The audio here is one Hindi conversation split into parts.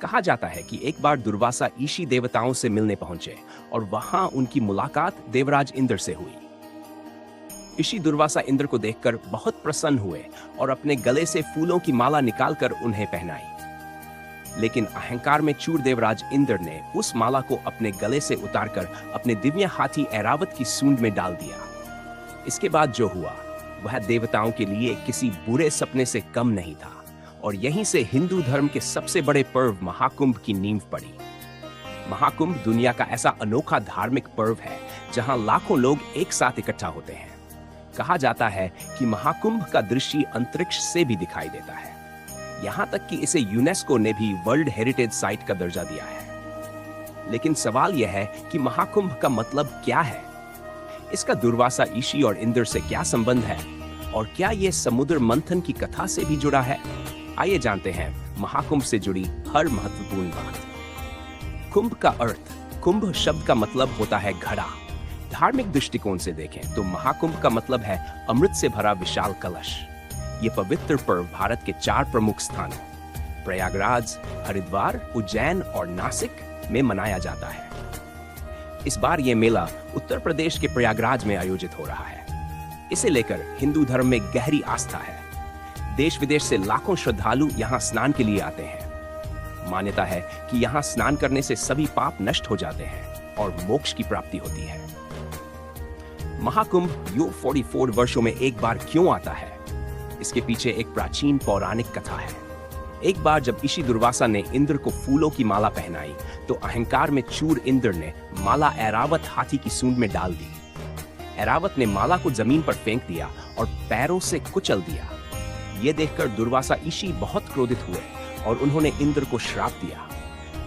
कहा जाता है कि एक बार दुर्वासा ईशी देवताओं से मिलने पहुंचे और वहां उनकी मुलाकात देवराज इंद्र से हुई। ईशी दुर्वासा इंद्र को देखकर बहुत प्रसन्न हुए और अपने गले से फूलों की माला निकालकर उन्हें पहनाई। लेकिन अहंकार में चूर देवराज इंद्र ने उस माला को अपने गले से उतारकर अपने दिव्य हाथी ऐरावत की सूंड में डाल दिया। इसके बाद जो हुआ वह देवताओं के लिए किसी बुरे सपने से कम नहीं था और यहीं से हिंदू धर्म के सबसे बड़े पर्व महाकुंभ की नींव पड़ी। महाकुंभ दुनिया का ऐसा अनोखा धार्मिक पर्व है जहां लाखों लोग एक साथ इकट्ठा होते हैं। कहा जाता है कि महाकुंभ का दृश्य अंतरिक्ष से भी दिखाई देता है, यहां तक कि इसे यूनेस्को ने भी वर्ल्ड हेरिटेज साइट का दर्जा दिया है। लेकिन सवाल यह है कि महाकुंभ का मतलब क्या है? इसका दुर्वासा ईशी और इंद्र से क्या संबंध है और क्या यह समुद्र मंथन की कथा से भी जुड़ा है? आइए जानते हैं महाकुंभ से जुड़ी हर महत्वपूर्ण बात। कुंभ का अर्थ, कुंभ शब्द का मतलब होता है घड़ा। धार्मिक दृष्टिकोण से देखें तो महाकुंभ का मतलब है अमृत से भरा विशाल कलश। ये पवित्र पर्व भारत के 4 प्रमुख स्थानों प्रयागराज, हरिद्वार, उज्जैन और नासिक में मनाया जाता है। इस बार यह मेला उत्तर प्रदेश के प्रयागराज में आयोजित हो रहा है। इसे लेकर हिंदू धर्म में गहरी आस्था है। देश विदेश से लाखों श्रद्धालु यहाँ स्नान के लिए आते हैं। मान्यता है कि यहाँ स्नान करने से सभी पाप नष्ट हो जाते हैं और मोक्ष की प्राप्ति होती है। महाकुंभ योग 44 वर्षों में एक बार क्यों आता है? इसके पीछे एक प्राचीन पौराणिक कथा है। एक बार जब ईशी दुर्वासा ने इंद्र को फूलों की माला पहनाई तो अहंकार में चूर इंद्र ने माला ऐरावत हाथी की सूंड में डाल दी। ऐरावत ने माला को जमीन पर फेंक दिया और पैरों से कुचल दिया। यह देखकर दुर्वासा ईशी बहुत क्रोधित हुए और उन्होंने इंद्र को श्राप दिया,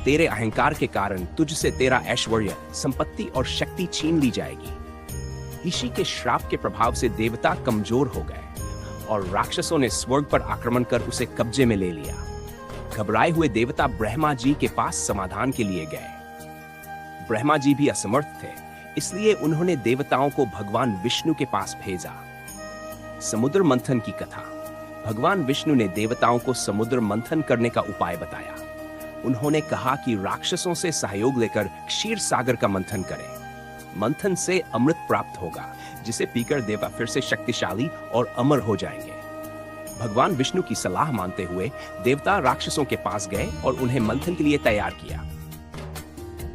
तेरे अहंकार के कारण तुझसे तेरा ऐश्वर्य, संपत्ति और शक्ति छीन ली जाएगी। ईशी के श्राप के प्रभाव से देवता कमजोर हो गए और राक्षसों ने स्वर्ग पर आक्रमण कर उसे कब्जे में ले लिया। घबराए हुए देवता ब्रह्मा जी के पास समाधान के लिए गए। ब्रह्मा जी भी असमर्थ थे, इसलिए उन्होंने देवताओं को भगवान विष्णु के पास भेजा। समुद्र मंथन की कथा। भगवान विष्णु ने देवताओं को समुद्र मंथन करने का उपाय बताया। उन्होंने कहा कि राक्षसों से सहयोग लेकर क्षीर सागर का मंथन करें। मंथन से अमृत प्राप्त होगा, जिसे पीकर देवता फिर से शक्तिशाली और अमर हो जाएंगे। भगवान विष्णु की सलाह मानते हुए देवता राक्षसों के पास गए और उन्हें मंथन के लिए तैयार किया।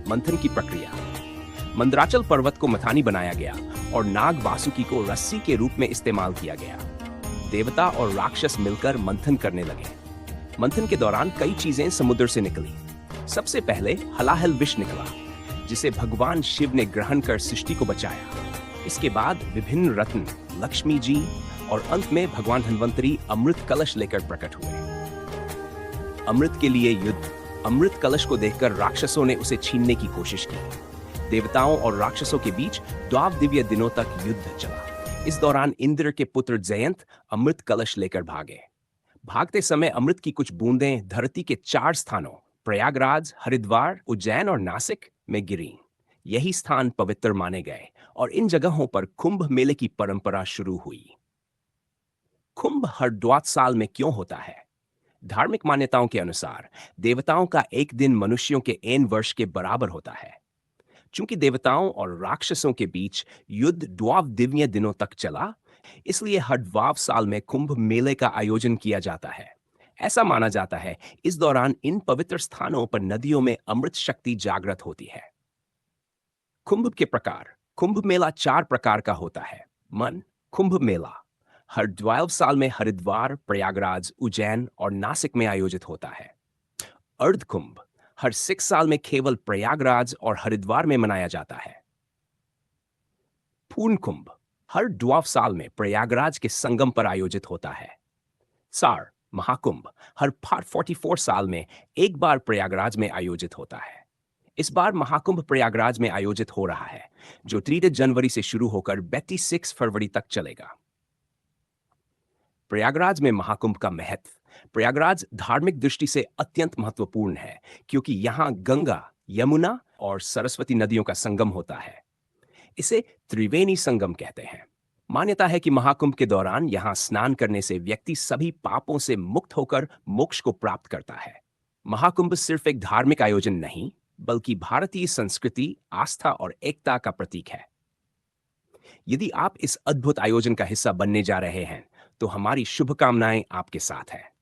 मंथन की प्रक्रिया। मंदराचल पर्वत को मथानी बनाया गया और नाग वासुकी को रस्सी के रूप में इस्तेमाल किया गया। देवता और राक्षस मिलकर मंथन करने लगे। मंथन के दौरान कई चीजें समुद्र से निकली। सबसे पहले हलाहल विष निकला, जिसे भगवान शिव ने ग्रहण कर सृष्टि को बचाया। इसके बाद विभिन्न रत्न, लक्ष्मी जी और अंत में भगवान धन्वंतरी अमृत कलश लेकर प्रकट हुए। अमृत के लिए युद्ध। अमृत कलश को देखकर राक्षसों ने उसे छीनने की कोशिश की। देवताओं और राक्षसों के बीच द्वावदिव्य दिनों तक युद्ध चला। इस दौरान इंद्र के पुत्र जयंत अमृत कलश लेकर भागे। भागते समय अमृत की कुछ बूंदें धरती के 4 स्थानों प्रयागराज, हरिद्वार, उज्जैन और नासिक में गिरी। यही स्थान पवित्र माने गए और इन जगहों पर कुंभ मेले की परंपरा शुरू हुई। कुंभ हर 2 साल में क्यों होता है? धार्मिक मान्यताओं के अनुसार देवताओं का एक दिन मनुष्यों के 1 वर्ष के बराबर होता है। चूंकि देवताओं और राक्षसों के बीच युद्ध द्वावदिव्य दिनों तक चला, इसलिए हर 2 साल में कुंभ मेले का आयोजन किया जाता है। ऐसा माना जाता है इस दौरान इन पवित्र स्थानों पर नदियों में अमृत शक्ति जागृत होती है। कुंभ के प्रकार। कुंभ मेला 4 प्रकार का होता है। मन कुंभ मेला हर 12 साल में हरिद्वार, प्रयागराज, उज्जैन और नासिक में आयोजित होता है। अर्ध कुंभ हर 6 साल में केवल प्रयागराज और हरिद्वार में मनाया जाता है। पूर्ण कुंभ हर 2 साल में प्रयागराज के संगम पर आयोजित होता है। सार महाकुंभ हर 44 साल में एक बार प्रयागराज में आयोजित होता है। इस बार महाकुंभ प्रयागराज में आयोजित हो रहा है, जो 3 जनवरी से शुरू होकर 26 फरवरी तक चलेगा। प्रयागराज में महाकुंभ का महत्व। प्रयागराज धार्मिक दृष्टि से अत्यंत महत्वपूर्ण है, क्योंकि यहाँ गंगा, यमुना और सरस्वती नदियों का संगम होता है। इसे त्रिवेणी संगम कहते हैं। मान्यता है कि महाकुंभ के दौरान यहाँ स्नान करने से व्यक्ति सभी पापों से मुक्त होकर मोक्ष को प्राप्त करता है। महाकुंभ सिर्फ एक धार्मिक आयोजन नहीं, बल्कि भारतीय संस्कृति, आस्था और एकता का प्रतीक है। यदि आप इस अद्भुत आयोजन का हिस्सा बनने जा रहे हैं, तो हमारी शुभकामनाएं आपके साथ है।